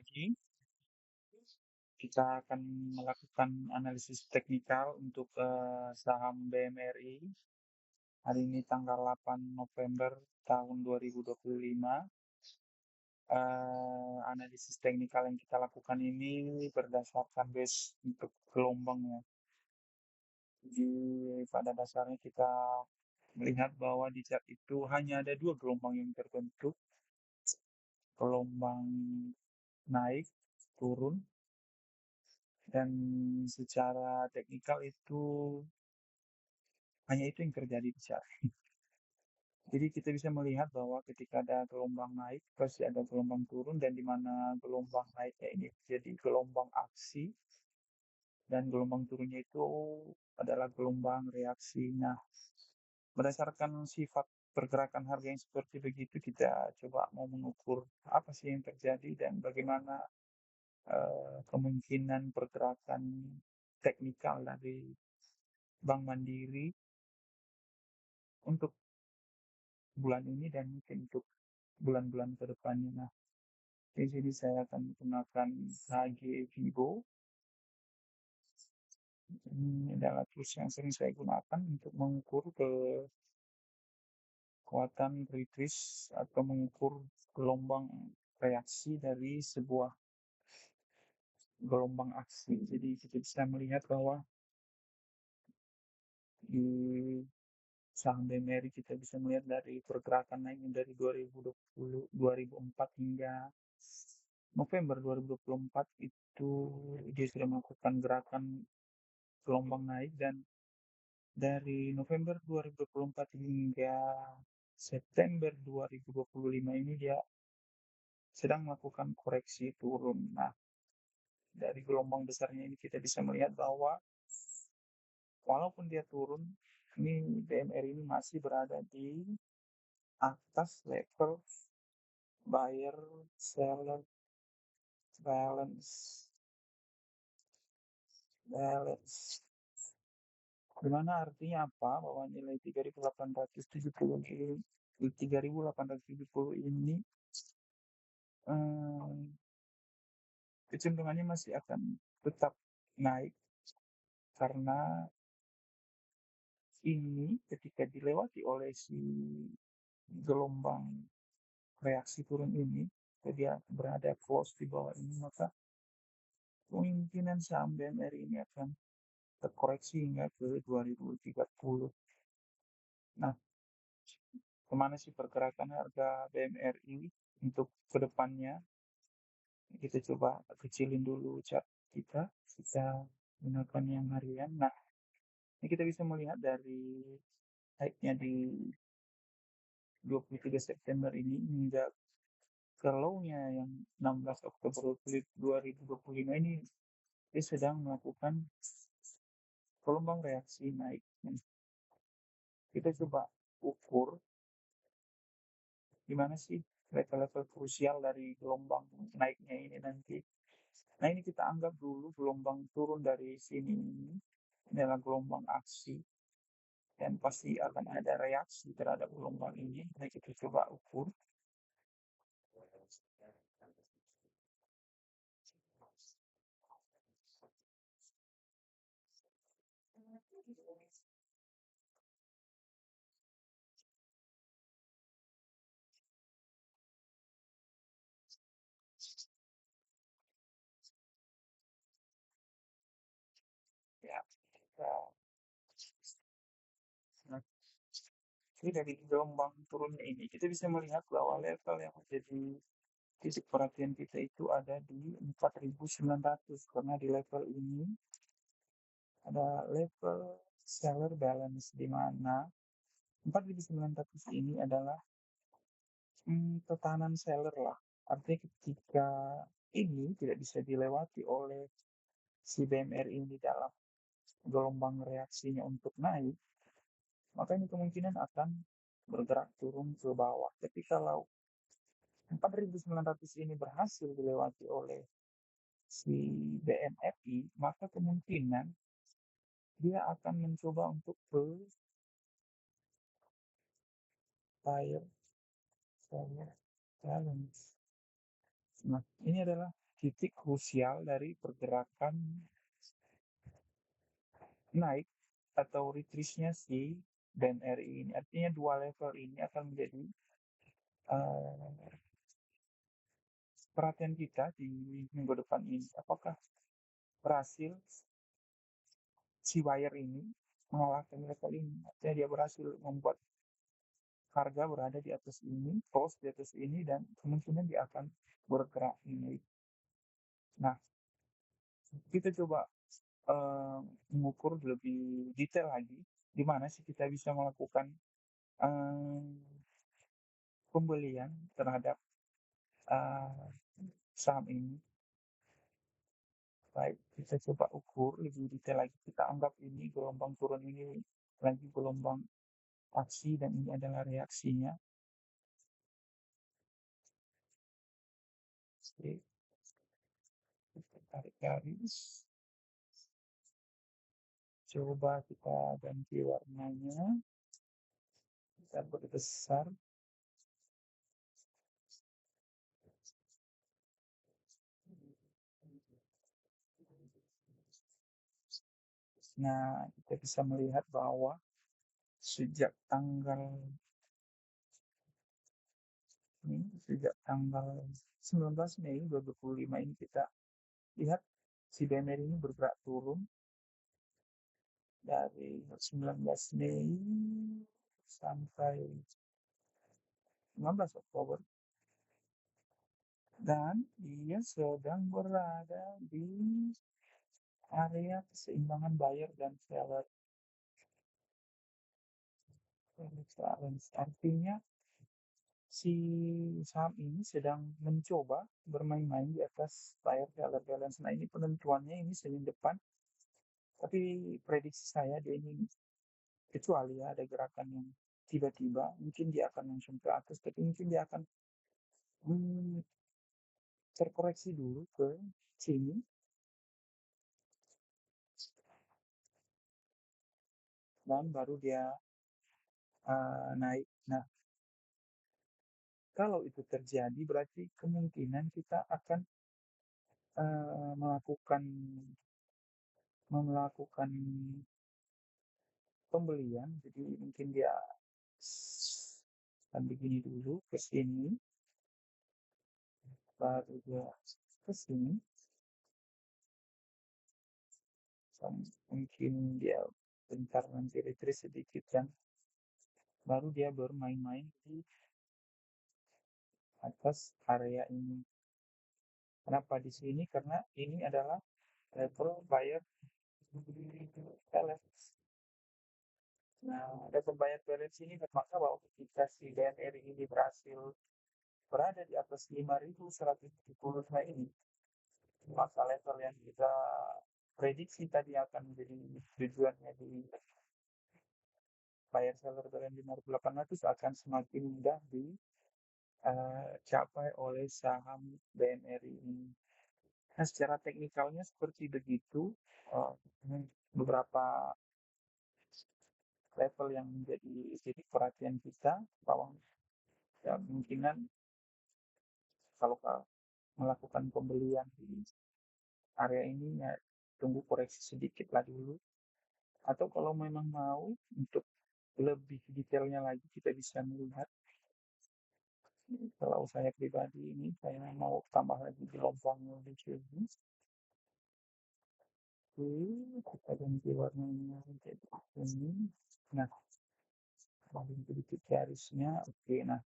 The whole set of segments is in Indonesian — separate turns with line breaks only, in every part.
lagi. Kita akan melakukan analisis teknikal untuk saham BMRI. Hari ini tanggal 8 November tahun 2025. Analisis teknikal yang kita lakukan ini berdasarkan base untuk gelombangnya. Jadi pada dasarnya kita melihat bahwa di chart itu hanya ada dua gelombang yang terbentuk, gelombang naik, turun, dan secara teknikal itu hanya itu yang terjadi di chart. Jadi kita bisa melihat bahwa ketika ada gelombang naik, pasti ada gelombang turun, dan di mana gelombang naiknya ini jadi gelombang aksi, dan gelombang turunnya itu adalah gelombang reaksi. Nah, berdasarkan sifat pergerakan harga yang seperti begitu, kita coba mau mengukur apa sih yang terjadi dan bagaimana kemungkinan pergerakan teknikal dari Bank Mandiri untuk bulan ini dan mungkin untuk bulan-bulan ke depannya. Nah, di sini saya akan menggunakan HG Vivo. Ini adalah tools yang sering saya gunakan untuk mengukur kekuatan retreat atau mengukur gelombang reaksi dari sebuah gelombang aksi. Jadi kita bisa melihat bahwa di saham BMRI kita bisa melihat dari pergerakan naiknya dari 2004 hingga November 2024 itu dia sudah melakukan gerakan gelombang naik, dan dari November 2024 hingga September 2025 ini dia sedang melakukan koreksi turun. Nah, dari gelombang besarnya ini kita bisa melihat bahwa walaupun dia turun, ini BMR ini masih berada di atas level buyer seller balance balance. Dimana artinya apa? Bahwa nilai 3.870 ini kecenderungannya masih akan tetap naik, karena ini ketika dilewati oleh si gelombang reaksi turun ini, dia berada close di bawah ini, maka kemungkinan saham BMR ini akan terkoreksi hingga ke 2030. Nah, kemana sih pergerakan harga BMRI untuk kedepannya? Kita coba kecilin dulu chart kita gunakan yang harian. Nah, ini kita bisa melihat dari naiknya di 23 September ini hingga ke low-nya yang 16 Oktober 2025 ini, dia sedang melakukan gelombang reaksi naik. Kita coba ukur gimana sih level-level krusial dari gelombang naiknya ini nanti. Nah, ini kita anggap dulu gelombang turun dari sini ini adalah gelombang aksi, dan pasti akan ada reaksi terhadap gelombang ini. Nah, kita coba ukur. Ya, nah, ini dari gelombang turunnya ini kita bisa melihat bahwa level yang menjadi titik perhatian kita itu ada di 4.900, karena di level ini ada level seller balance, di mana 4.900 ini adalah tekanan seller lah. Artinya ketika ini tidak bisa dilewati oleh si BMR ini dalam gelombang reaksinya untuk naik, maka ini kemungkinan akan bergerak turun ke bawah. Tapi kalau 4.900 ini berhasil dilewati oleh si BMRI, maka kemungkinan dia akan mencoba untuk ke buyer seller balance. Nah, ini adalah titik krusial dari pergerakan naik atau retrace-nya si BNRI ini. Artinya 2 level ini akan menjadi perhatian kita di minggu depan ini. Apakah berhasil si wire ini mengalahkan level ini? Artinya dia berhasil membuat harga berada di atas ini, close di atas ini, dan kemungkinan dia akan bergerak naik. Nah, kita coba mengukur lebih detail lagi, di mana sih kita bisa melakukan pembelian terhadap saham ini. Baik, kita coba ukur lebih detail lagi. Kita anggap ini gelombang turun ini lagi gelombang aksi dan ini adalah reaksinya. Oke, kita tarik garis. Coba kita ganti warnanya. Kita perbesar. Nah, kita bisa melihat bahwa sejak tanggal sejak tanggal 19 Mei 2025 ini kita lihat si BNR ini bergerak turun dari 19 Mei sampai 15 Oktober dan dia sedang berada di area keseimbangan buyer dan seller balance. Artinya si saham ini sedang mencoba bermain-main di atas buyer seller balance. Nah, ini penentuannya ini Senin depan. Tapi prediksi saya dia ini kecuali ya ada gerakan yang tiba-tiba mungkin dia akan langsung ke atas, tapi mungkin dia akan hmm, terkoreksi dulu ke sini dan baru dia naik. Nah, kalau itu terjadi berarti kemungkinan kita akan melakukan melakukan pembelian. Jadi mungkin dia akan begini dulu ke sini, baru dia ke sini. Mungkin dia bentar nanti retreat sedikit kan, baru dia bermain-main di atas area ini. Kenapa di sini? Karena ini adalah level buyer balance. Nah, level buyer balance ini bermakna bahwa ketika si BNRI ini berhasil berada di atas 5.175 ini, maka level yang kita prediksi tadi akan menjadi tujuannya di buyer seller balance 5.800 akan semakin mudah dicapai oleh saham BNRI ini. Nah, secara teknikalnya seperti begitu. Uh, beberapa level yang menjadi titik perhatian kita bahwa ya, kemungkinan kalau melakukan pembelian di area ini ya tunggu koreksi sedikit lah dulu, atau kalau memang mau untuk lebih detailnya lagi kita bisa melihat. Kalau saya pribadi ini saya mau tambah lagi gelombangnya di sini. Kita ganti warnanya jadi ini. Nah, paling sedikit garisnya. Oke, nah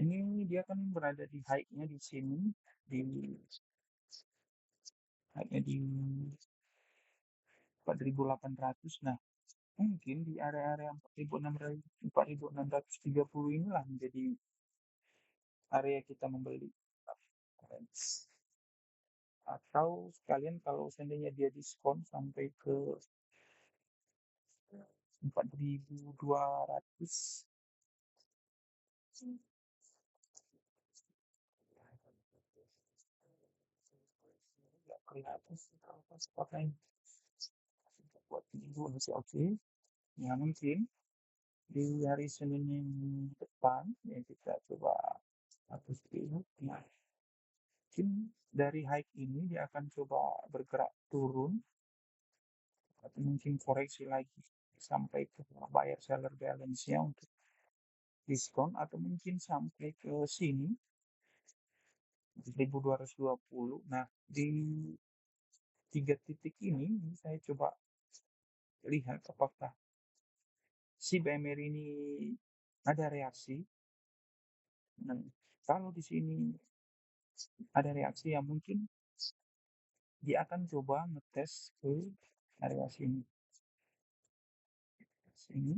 ini dia kan berada di height-nya di sini, di height-nya di 4.800. Nah, mungkin di area-area 4.630 inilah menjadi area kita membeli. Atau sekalian kalau seandainya dia diskon sampai ke 4.200, nggak kelihatan sih kalau pas pakai buat minggu masih oke. Ya mungkin di hari Senin depan ya kita coba hapus dulu. Nah, mungkin dari hike ini dia akan coba bergerak turun atau mungkin koreksi lagi sampai ke buyer seller balance-nya untuk diskon atau mungkin sampai ke sini 1.220. Nah, di 3 titik ini saya coba lihat apakah si BMR ini ada reaksi. Nah, kalau di sini ada reaksi ya mungkin dia akan coba ngetes ke area sini. Sini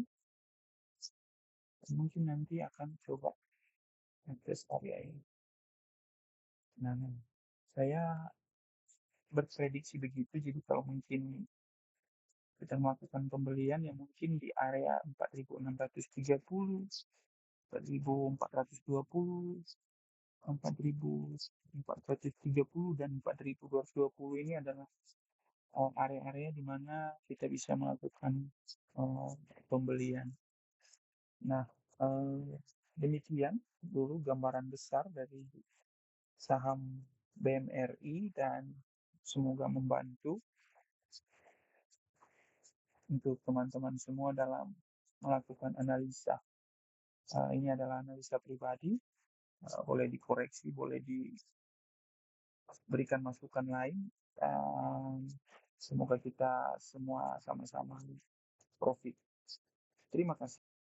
mungkin nanti akan coba ngetes area ini. Nah, saya berprediksi begitu. Jadi kalau mungkin kita melakukan pembelian ya mungkin di area 4.630, 4.420, 4.430 dan 4.220 ini adalah area-area di mana kita bisa melakukan uh, pembelian. Nah, demikian dulu gambaran besar dari saham BMRI dan semoga membantu untuk teman-teman semua dalam melakukan analisa. Ini adalah analisa pribadi, boleh dikoreksi, boleh diberikan masukan lain. Semoga kita semua sama-sama profit. Terima kasih.